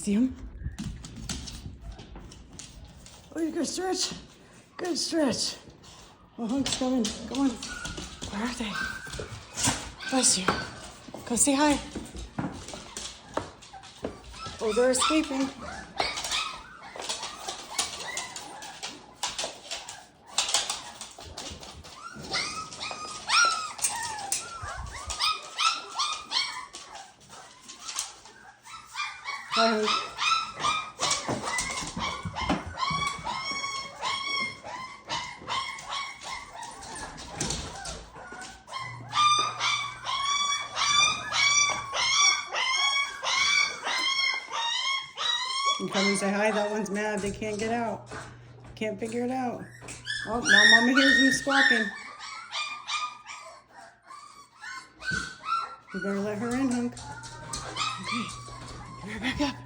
see him? Oh, you go stretch. Good stretch. Oh, Hunk's coming. Come on. Where are they? Bless you. Go say hi. Oh, they're escaping. Hi, Hunk. You come and say hi. That one's mad. They can't get out. Can't figure it out. Oh, now Mama hears them squawking. You better let her in, Hunk. Okay, get her back up.